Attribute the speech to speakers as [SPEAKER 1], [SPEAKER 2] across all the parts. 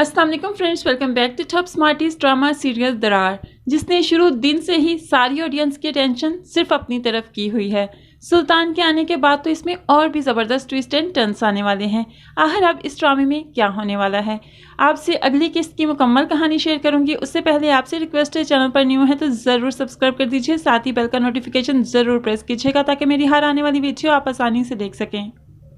[SPEAKER 1] अस्सलाम वालेकुम friends, welcome back to top smarties drama serial Darar, जिसने शुरू दिन से ही सारी ऑडियंस की अटेंशन सिर्फ अपनी तरफ की हुई है। सुल्तान के आने के बाद तो इसमें और भी ज़बरदस्त ट्विस्ट एंड टर्न्स आने वाले हैं। आखिर अब इस ड्रामे में क्या होने वाला है, आपसे अगली किस्त की मुकम्मल कहानी शेयर करूंगी। उससे पहले आपसे रिक्वेस्ट है, चैनल पर न्यू है तो ज़रूर सब्सक्राइब कर दीजिए, साथ ही बेल का नोटिफिकेशन ज़रूर प्रेस कीजिएगा ताकि मेरी हर आने वाली वीडियो आप आसानी से देख सकें।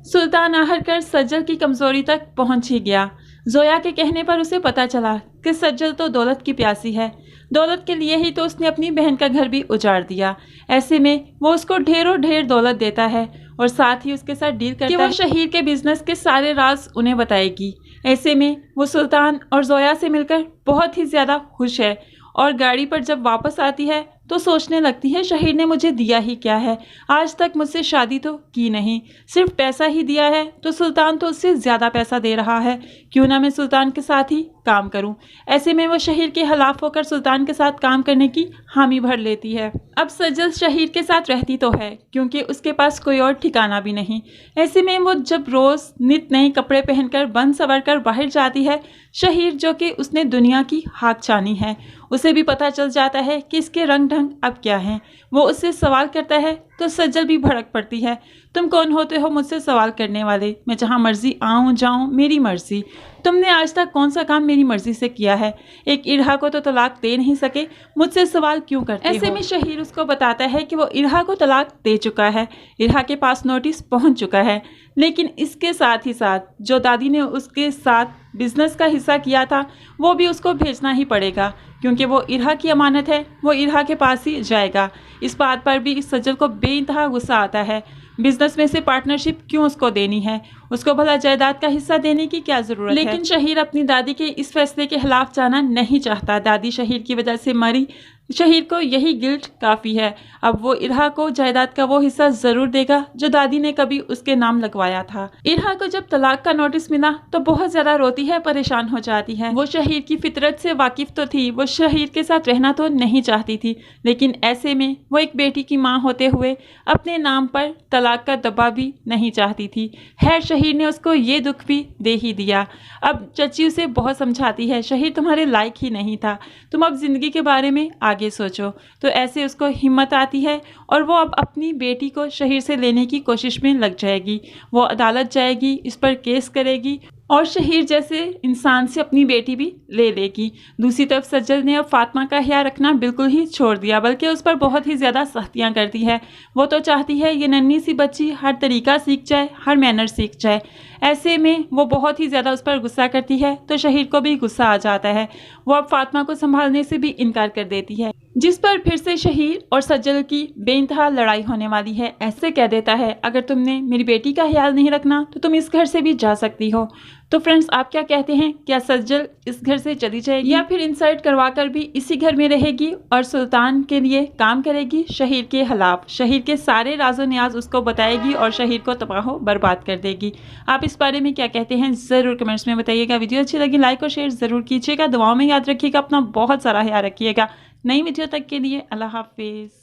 [SPEAKER 1] सुल्तान आखिरकार सज्जल की कमजोरी तक पहुंच ही गया। जोया के कहने पर उसे पता चला कि सज्जल तो दौलत की प्यासी है। दौलत के लिए ही तो उसने अपनी बहन का घर भी उजाड़ दिया। ऐसे में वो उसको ढेरों ढेर दौलत देता है और साथ ही उसके साथ डील करता है कि वो शहीर के बिजनेस के सारे राज उन्हें बताएगी। ऐसे में वो सुल्तान और जोया से मिलकर बहुत ही ज़्यादा खुश है और गाड़ी पर जब वापस आती है तो सोचने लगती है, शहीर ने मुझे दिया ही क्या है, आज तक मुझसे शादी तो की नहीं, सिर्फ पैसा ही दिया है। तो सुल्तान तो उससे ज़्यादा पैसा दे रहा है, क्यों ना मैं सुल्तान के साथ ही काम करूं। ऐसे में वो शहीर के खिलाफ होकर सुल्तान के साथ काम करने की हामी भर लेती है। अब सज्जल शहीर के साथ रहती तो है, क्योंकि उसके पास कोई और ठिकाना भी नहीं। ऐसे में वो जब रोज़ नित नए कपड़े पहनकर बन सवर कर बाहर जाती है, शहीर जो कि उसने दुनिया की हाथ छानी है, उसे भी पता चल जाता है कि इसके रंग ढंग अब क्या हैं। वो उससे सवाल करता है तो सज्जल भी भड़क पड़ती है, तुम कौन होते हो मुझसे सवाल करने वाले, मैं जहाँ मर्जी आऊँ जाऊँ मेरी मर्जी। तुमने आज तक कौन सा काम मेरी मर्जी से किया है, एक इरहा को तो तलाक दे नहीं सके, मुझसे सवाल क्यों करते हो। ऐसे में शहीर उसको बताता है कि वो इरहा को तलाक दे चुका है, इरहा के पास नोटिस पहुंच चुका है, लेकिन इसके साथ ही साथ जो दादी ने उसके साथ बिजनेस का हिस्सा किया था वो भी उसको भेजना ही पड़ेगा, क्योंकि वो इरहा की अमानत है, वो इरहा के पास ही जाएगा। इस बात पर भी इस सज्जल को बेइंतहा गुस्सा आता है। बिजनेस में से पार्टनरशिप क्यों उसको देनी है, उसको भला जायदाद का हिस्सा देने की क्या ज़रूरत है। लेकिन शहीर अपनी दादी के इस फैसले के खिलाफ जाना नहीं चाहता। दादी शहीर की वजह से मरी, शहीर को यही गिल्ट काफ़ी है। अब वो इरहा को जायदाद का वो हिस्सा ज़रूर देगा जो दादी ने कभी उसके नाम लगवाया था। इरहा को जब तलाक का नोटिस मिला तो बहुत ज़्यादा रोती है, परेशान हो जाती है। वो शहीर की फितरत से वाकिफ़ तो थी, वो शहीर के साथ रहना तो नहीं चाहती थी, लेकिन ऐसे में वो एक बेटी की माँ होते हुए अपने नाम पर तलाक का दबाव भी नहीं चाहती थी। खैर शहीर ने उसको ये दुख भी दे ही दिया। अब चची उसे बहुत समझाती है, शहीर तुम्हारे लायक ही नहीं था, तुम अब ज़िंदगी के बारे में आगे सोचो। तो ऐसे उसको हिम्मत आती है और वो अब अपनी बेटी को शहीर से लेने की कोशिश में लग जाएगी। वो अदालत जाएगी, इस पर केस करेगी और शहीर जैसे इंसान से अपनी बेटी भी ले लेगी। दूसरी तरफ सज्जल ने अब फातिमा का ख्याल रखना बिल्कुल ही छोड़ दिया, बल्कि उस पर बहुत ही ज़्यादा सख्तियाँ करती है। वो तो चाहती है ये नन्ही सी बच्ची हर तरीका सीख जाए, हर मैनर सीख जाए। ऐसे में वो बहुत ही ज़्यादा उस पर गुस्सा करती है तो शहीर को भी गुस्सा आ जाता है। वो अब फातिमा को संभालने से भी इनकार कर देती है, जिस पर फिर से शहीर और सज्जल की बेइंतहा लड़ाई होने वाली है। ऐसे कह देता है, अगर तुमने मेरी बेटी का ख्याल नहीं रखना तो तुम इस घर से भी जा सकती हो। तो फ्रेंड्स आप क्या कहते हैं, क्या सज्जल इस घर से चली जाएगी या फिर इंसल्ट करवा कर भी इसी घर में रहेगी और सुल्तान के लिए काम करेगी शहीर के खिलाफ, शहीर के सारे राजो न्याज उसको बताएगी और शहीर को तबाह बर्बाद कर देगी। आप इस बारे में क्या कहते हैं ज़रूर कमेंट्स में बताइएगा। वीडियो अच्छी लगी लाइक और शेयर ज़रूर कीजिएगा, दुआओं में याद रखिएगा, अपना बहुत सारा ख्याल रखिएगा। नई वीडियो तक के लिए अल्लाह हाफिज़।